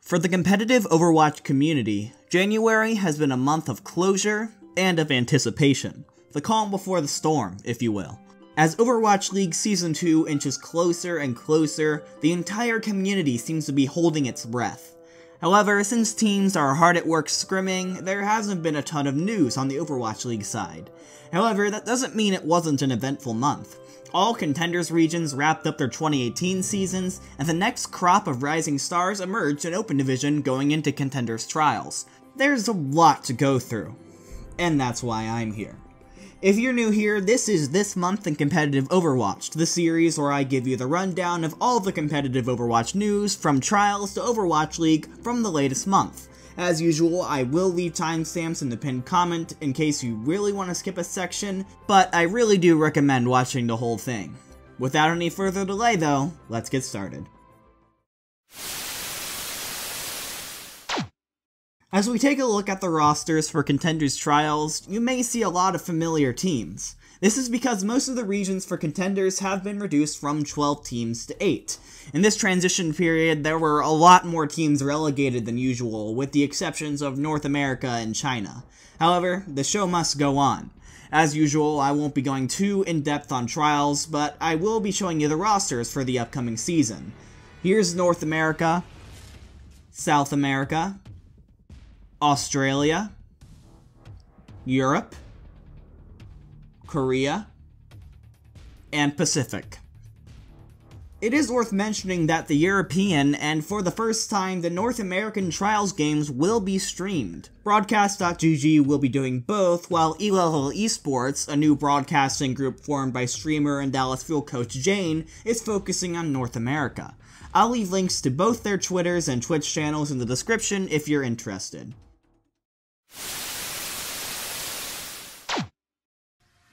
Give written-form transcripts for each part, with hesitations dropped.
For the competitive Overwatch community, January has been a month of closure and of anticipation. The calm before the storm, if you will. As Overwatch League Season 2 inches closer and closer, the entire community seems to be holding its breath. However, since teams are hard at work scrimming, there hasn't been a ton of news on the Overwatch League side. However, that doesn't mean it wasn't an eventful month. All Contenders regions wrapped up their 2018 seasons, and the next crop of rising stars emerged in Open Division going into Contenders Trials. There's a lot to go through, and that's why I'm here. If you're new here, this is This Month in Competitive Overwatch, the series where I give you the rundown of all the competitive Overwatch news, from Trials to Overwatch League, from the latest month. As usual, I will leave timestamps in the pinned comment in case you really want to skip a section, but I really do recommend watching the whole thing. Without any further delay though, let's get started. As we take a look at the rosters for Contenders Trials, you may see a lot of familiar teams. This is because most of the regions for Contenders have been reduced from 12 teams to 8. In this transition period, there were a lot more teams relegated than usual, with the exceptions of North America and China. However, the show must go on. As usual, I won't be going too in-depth on Trials, but I will be showing you the rosters for the upcoming season. Here's North America, South America, Australia, Europe, Korea, and Pacific. It is worth mentioning that the European, and for the first time, the North American Trials games will be streamed. Broadcast.gg will be doing both, while EloHellEsports, a new broadcasting group formed by streamer and Dallas Fuel coach Jane, is focusing on North America. I'll leave links to both their Twitters and Twitch channels in the description if you're interested.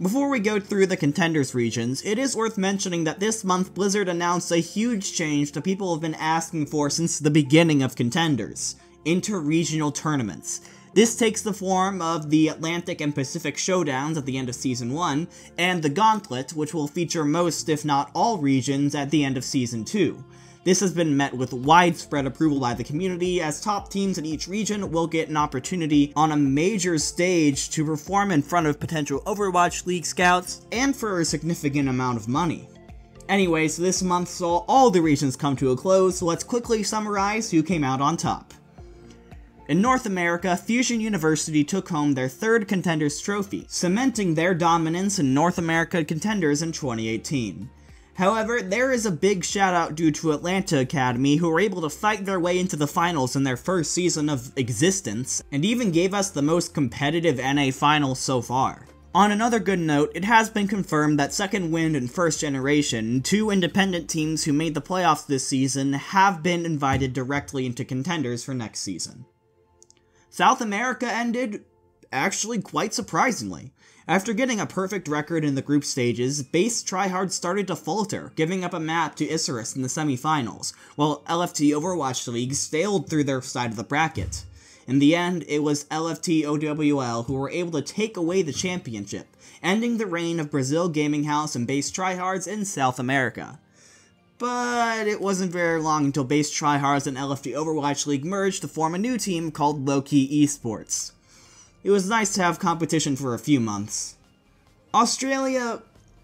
Before we go through the Contenders regions, it is worth mentioning that this month Blizzard announced a huge change that people have been asking for since the beginning of Contenders: inter-regional tournaments. This takes the form of the Atlantic and Pacific Showdowns at the end of Season 1, and the Gauntlet, which will feature most if not all regions at the end of Season 2. This has been met with widespread approval by the community, as top teams in each region will get an opportunity on a major stage to perform in front of potential Overwatch League scouts, and for a significant amount of money. Anyways, this month saw all the regions come to a close, so let's quickly summarize who came out on top. In North America, Fusion University took home their third Contenders trophy, cementing their dominance in North America Contenders in 2018. However, there is a big shout out due to Atlanta Academy, who were able to fight their way into the finals in their first season of existence, and even gave us the most competitive NA finals so far. On another good note, it has been confirmed that Second Wind and First Generation, two independent teams who made the playoffs this season, have been invited directly into Contenders for next season. South America ended, actually quite surprisingly. After getting a perfect record in the group stages, base tryhard started to falter, giving up a map to Isurus in the semifinals, while LFT Overwatch League sailed through their side of the bracket. In the end, it was LFT OWL who were able to take away the championship, ending the reign of Brazil Gaming House and base tryhards in South America. But it wasn't very long until base tryhards and LFT Overwatch League merged to form a new team called Low-Key Esports. It was nice to have competition for a few months. Australia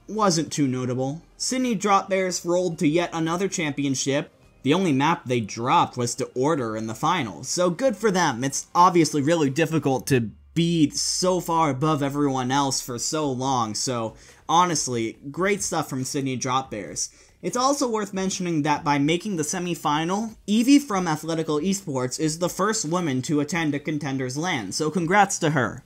wasn't too notable. Sydney Drop Bears rolled to yet another championship. The only map they dropped was to Order in the finals, so good for them. It's obviously really difficult to be so far above everyone else for so long, so honestly, great stuff from Sydney Drop Bears. It's also worth mentioning that by making the semi-final, Evie from Athletical Esports is the first woman to attend a Contenders LAN, so congrats to her.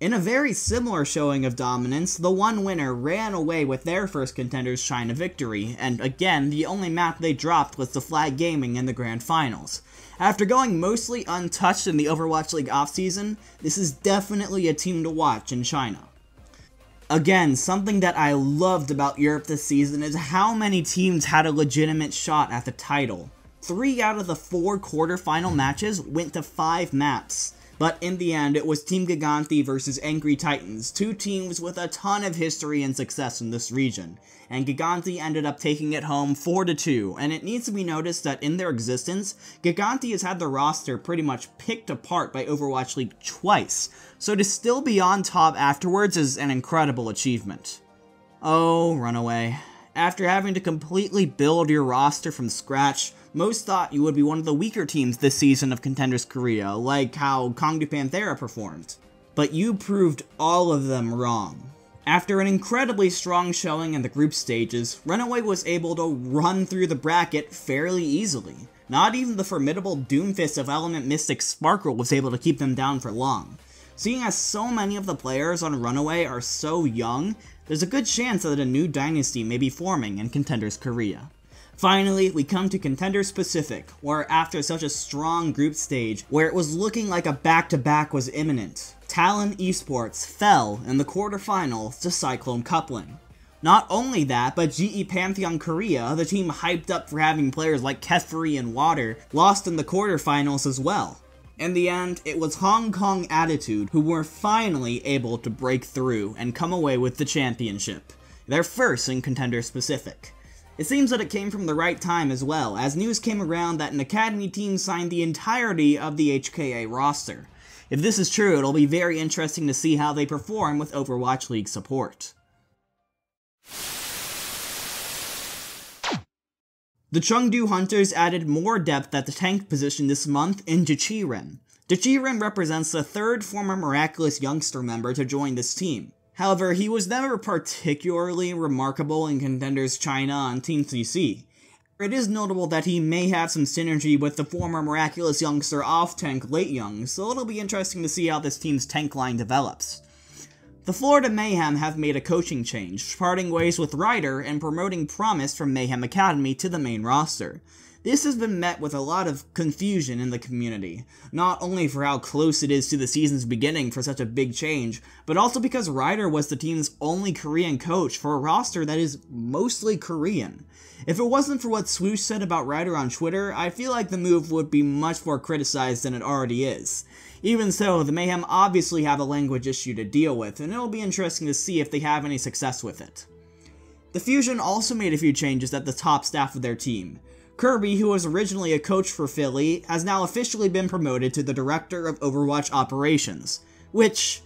In a very similar showing of dominance, the one winner ran away with their first Contenders China victory, and again, the only map they dropped was to Flag Gaming in the Grand Finals. After going mostly untouched in the Overwatch League offseason, this is definitely a team to watch in China. Again, something that I loved about Europe this season is how many teams had a legitimate shot at the title. 3 out of the 4 quarterfinal matches went to 5 maps. But in the end, it was Team Gigante versus Angry Titans, two teams with a ton of history and success in this region, and Gigante ended up taking it home 4-2, and it needs to be noticed that in their existence, Gigante has had the roster pretty much picked apart by Overwatch League twice, so to still be on top afterwards is an incredible achievement. Oh, RunAway. After having to completely build your roster from scratch, most thought you would be one of the weaker teams this season of Contenders Korea, like how Kongdu Panthera performed. But you proved all of them wrong. After an incredibly strong showing in the group stages, RunAway was able to run through the bracket fairly easily. Not even the formidable Doomfist of Element Mystic Sparkle was able to keep them down for long. Seeing as so many of the players on RunAway are so young, there's a good chance that a new dynasty may be forming in Contenders Korea. Finally, we come to Contenders Pacific, where after such a strong group stage, where it was looking like a back-to-back was imminent, Talon Esports fell in the quarterfinals to Cyclone Coupling. Not only that, but GE Pantheon Korea, the team hyped up for having players like Kefri and Water, lost in the quarterfinals as well. In the end, it was Hong Kong Attitude who were finally able to break through and come away with the championship, their first in Contenders Pacific. It seems that it came from the right time as well, as news came around that an academy team signed the entirety of the HKA roster. If this is true, it'll be very interesting to see how they perform with Overwatch League support. The Chengdu Hunters added more depth at the tank position this month in Jiqiren. Jiqiren represents the third former Miraculous Youngster member to join this team. However, he was never particularly remarkable in Contenders China on Team CC. It is notable that he may have some synergy with the former Miraculous Youngster off-tank Late Young, so it'll be interesting to see how this team's tank line develops. The Florida Mayhem have made a coaching change, parting ways with Ryder and promoting Promise from Mayhem Academy to the main roster. This has been met with a lot of confusion in the community, not only for how close it is to the season's beginning for such a big change, but also because Ryder was the team's only Korean coach for a roster that is mostly Korean. If it wasn't for what Swoosh said about Ryder on Twitter, I feel like the move would be much more criticized than it already is. Even so, the Mayhem obviously have a language issue to deal with, and it'll be interesting to see if they have any success with it. The Fusion also made a few changes at the top staff of their team. Kirby, who was originally a coach for Philly, has now officially been promoted to the Director of Overwatch Operations, which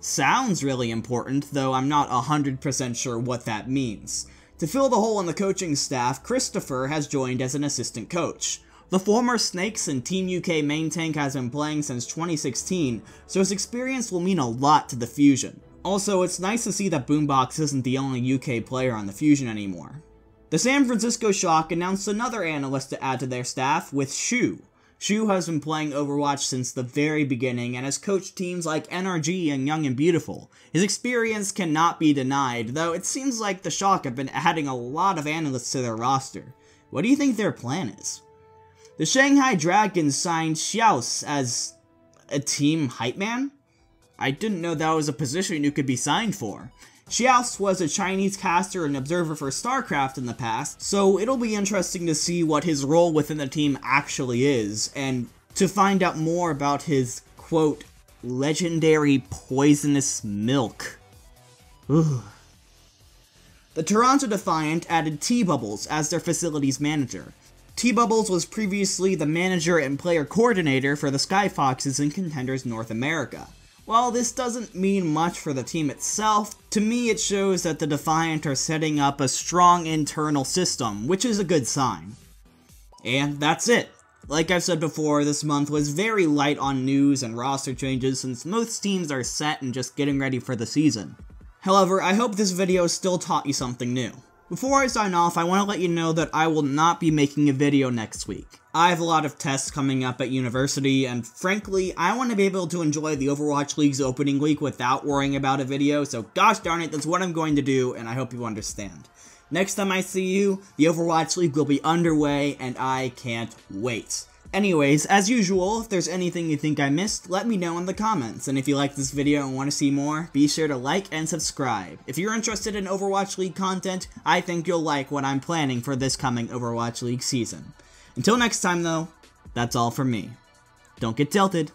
sounds really important, though I'm not 100% sure what that means. To fill the hole in the coaching staff, Christopher has joined as an assistant coach. The former Snakes and Team UK main tank has been playing since 2016, so his experience will mean a lot to the Fusion. Also, it's nice to see that Boombox isn't the only UK player on the Fusion anymore. The San Francisco Shock announced another analyst to add to their staff with Shu. Shu has been playing Overwatch since the very beginning and has coached teams like NRG and Young and Beautiful. His experience cannot be denied, though it seems like the Shock have been adding a lot of analysts to their roster. What do you think their plan is? The Shanghai Dragons signed Xiaos as a team hype man? I didn't know that was a position you could be signed for. Xiaos was a Chinese caster and observer for StarCraft in the past, so it'll be interesting to see what his role within the team actually is, and to find out more about his, quote, legendary poisonous milk. Ooh. The Toronto Defiant added T-Bubbles as their facilities manager. T-Bubbles was previously the manager and player coordinator for the Skyfoxes in Contenders North America. While this doesn't mean much for the team itself, to me it shows that the Defiant are setting up a strong internal system, which is a good sign. And that's it. Like I've said before, this month was very light on news and roster changes since most teams are set and just getting ready for the season. However, I hope this video still taught you something new. Before I sign off, I want to let you know that I will not be making a video next week. I have a lot of tests coming up at university, and frankly, I want to be able to enjoy the Overwatch League's opening week without worrying about a video, so gosh darn it, that's what I'm going to do, and I hope you understand. Next time I see you, the Overwatch League will be underway, and I can't wait. Anyways, as usual, if there's anything you think I missed, let me know in the comments, and if you like this video and want to see more, be sure to like and subscribe. If you're interested in Overwatch League content, I think you'll like what I'm planning for this coming Overwatch League season. Until next time though, that's all from me. Don't get tilted.